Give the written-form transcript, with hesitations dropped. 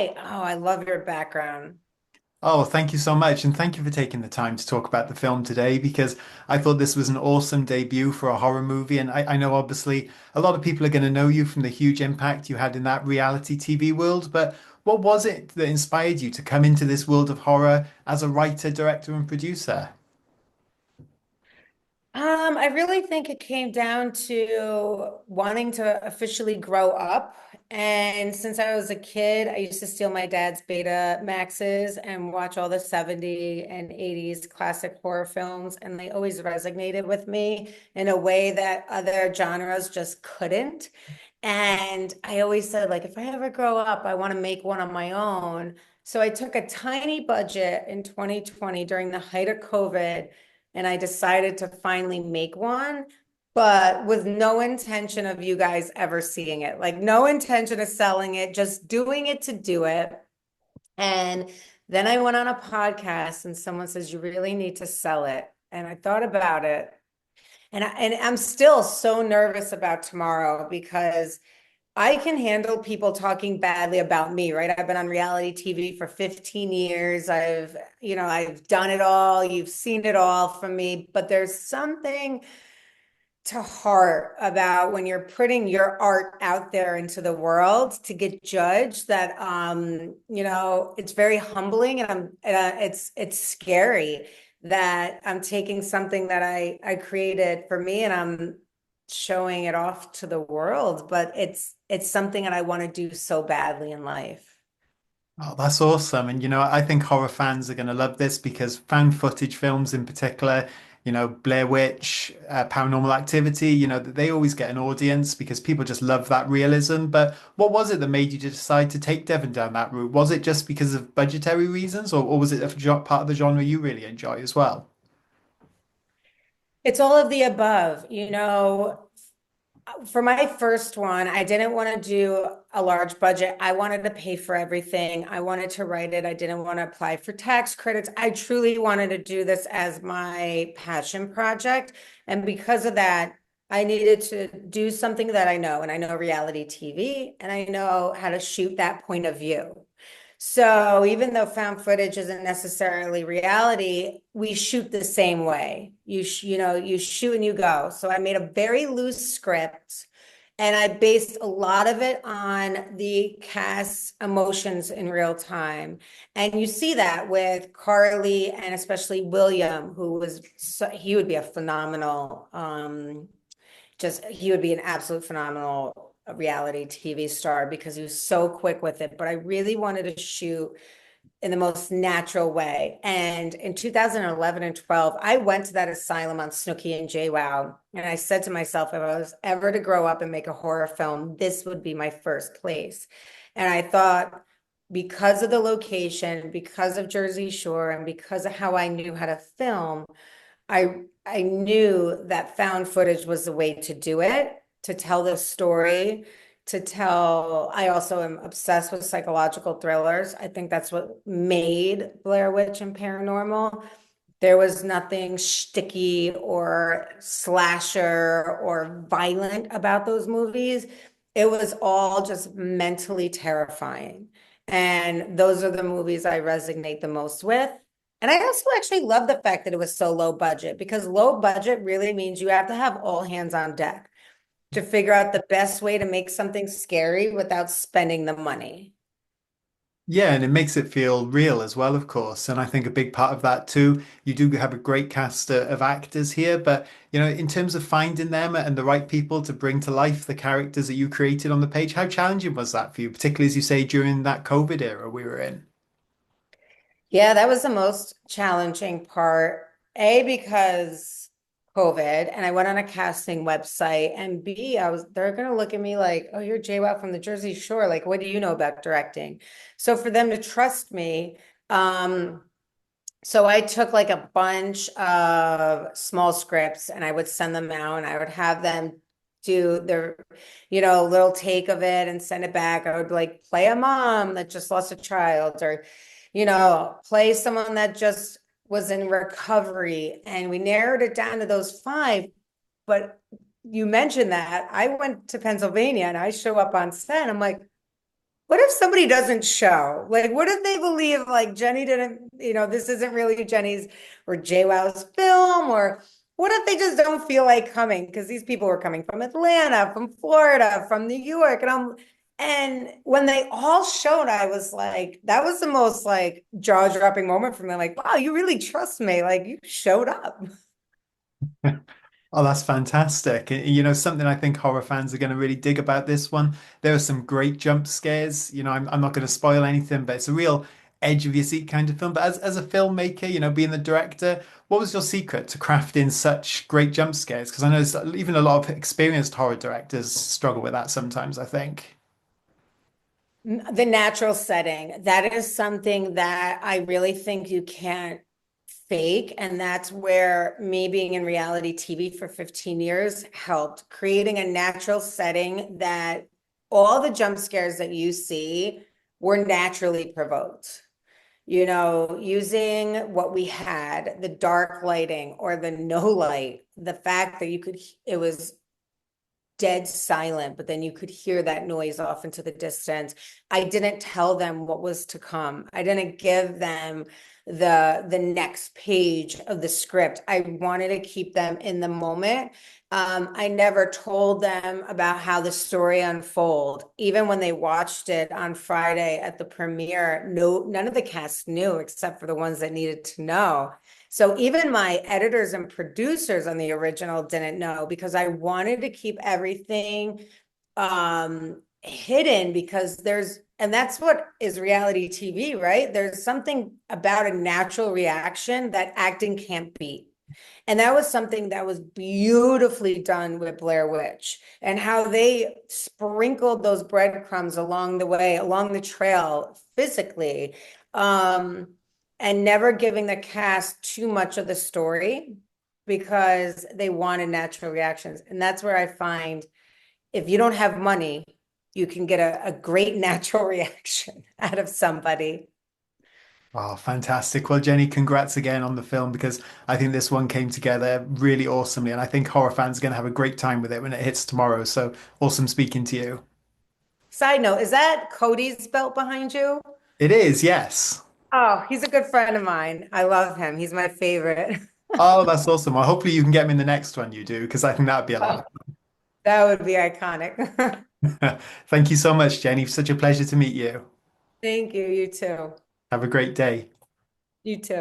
Hi. Oh, I love your background. Oh, thank you so much. And thank you for taking the time to talk about the film today because I thought this was an awesome debut for a horror movie. And I know obviously a lot of people are going to know you from the huge impact you had in that reality TV world. But what was it that inspired you to come into this world of horror as a writer, director, and producer? I really think it came down to wanting to officially grow up. And since I was a kid, I used to steal my dad's Beta Maxes and watch all the 70 and 80s classic horror films. And they always resonated with me in a way that other genres just couldn't. And I always said, like, if I ever grow up, I want to make one on my own. So I took a tiny budget in 2020 during the height of COVID, and I decided to finally make one, but with no intention of you guys ever seeing it. Like, no intention of selling it, just doing it to do it. And then I went on a podcast and someone says, you really need to sell it. And I thought about it. And I'm still so nervous about tomorrow because I can handle people talking badly about me, right? I've been on reality TV for 15 years. I've done it all. You've seen it all from me, but there's something to heart about when you're putting your art out there into the world to get judged that it's very humbling, and it's scary that I'm taking something that I created for me and I'm showing it off to the world, but it's something that I want to do so badly in life. Oh, that's awesome. And, I think horror fans are going to love this because found footage films in particular, Blair Witch, Paranormal Activity, they always get an audience because people just love that realism. But what was it that made you decide to take Devon down that route? Was it just because of budgetary reasons, or was it a part of the genre you really enjoy as well? It's all of the above. For my first one, I didn't want to do a large budget. I wanted to pay for everything. I wanted to write it. I didn't want to apply for tax credits. I truly wanted to do this as my passion project. And because of that, I needed to do something that I know, and I know reality TV, and I know how to shoot that point of view. So even though found footage isn't necessarily reality, we shoot the same way. You shoot and you go. So I made a very loose script and I based a lot of it on the cast's emotions in real time. And you see that with Carly and especially William, he would be a phenomenal he would be an absolute phenomenal reality TV star because he was so quick with it. But I really wanted to shoot in the most natural way. And in 2011 and 12, I went to that asylum on Snooki and JWOW. And I said to myself, if I was ever to grow up and make a horror film, this would be my first place. And I thought, because of the location, because of Jersey Shore, and because of how I knew how to film, I knew that found footage was the way to do it, to tell the story, I also am obsessed with psychological thrillers. I think that's what made Blair Witch and Paranormal. There was nothing sticky or slasher or violent about those movies. It was all just mentally terrifying. And those are the movies I resonate the most with. And I also actually love the fact that it was so low budget because low budget really means you have to have all hands on deck to figure out the best way to make something scary without spending the money. Yeah, and it makes it feel real as well, of course. And I think a big part of that too, you do have a great cast of actors here, but in terms of finding them and the right people to bring to life the characters that you created on the page, how challenging was that for you, particularly as you say during that COVID era we were in? Yeah, that was the most challenging part. A, because COVID, and I went on a casting website, and B, they're gonna look at me like, oh, you're JWoww from the Jersey Shore. Like, what do you know about directing? So for them to trust me, um, so I took like a bunch of small scripts and I would send them out and I would have them do their, little take of it and send it back. I would like play a mom that just lost a child or, play someone that just was in recovery. And we narrowed it down to those five. But you mentioned that I went to Pennsylvania and I show up on set. I'm like, What if somebody doesn't show? Like, what if they believe like Jenny didn't, this isn't really Jenny's or JWoww's film, or what if they just don't feel like coming? Because these people were coming from Atlanta, from Florida, from New York, and when they all showed, I was like, that was the most like jaw-dropping moment for me. Like, wow, you really trust me. Like you showed up. Oh, that's fantastic. You know, something I think horror fans are going to really dig about this one. There are some great jump scares. You know, I'm not going to spoil anything, but it's a real edge of your seat kind of film. But as a filmmaker, you know, being the director, what was your secret to crafting such great jump scares? Because I know even a lot of experienced horror directors struggle with that sometimes, I think. The natural setting, that is something that I really think you can't fake. And that's where me being in reality TV for 15 years helped creating a natural setting that all the jump scares that you see were naturally provoked. Using what we had, the dark lighting or the no light, the fact that it was dead silent, but then you could hear that noise off into the distance. I didn't tell them what was to come. I didn't give them the next page of the script. I wanted to keep them in the moment. I never told them about how the story unfold. Even when they watched it on Friday at the premiere, none of the cast knew except for the ones that needed to know. So even my editors and producers on the original didn't know because I wanted to keep everything hidden because and that's what is reality TV, right? There's something about a natural reaction that acting can't beat. And that was something that was beautifully done with Blair Witch and how they sprinkled those breadcrumbs along the way, along the trail physically. Um, and never giving the cast too much of the story because they wanted natural reactions. And that's where I find if you don't have money, you can get a great natural reaction out of somebody. Oh, fantastic. Well, Jenny, congrats again on the film because I think this one came together really awesomely. And I think horror fans are going to have a great time with it when it hits tomorrow. So awesome speaking to you. Side note, is that Cody's belt behind you? It is, yes. Oh, he's a good friend of mine. I love him. He's my favorite. Oh, that's awesome. Well, hopefully you can get me in the next one you do because I think that'd be a lot Oh, that would be iconic. of fun. Thank you so much, Jenny. Such a pleasure to meet you. Thank you. You too. Have a great day. You too.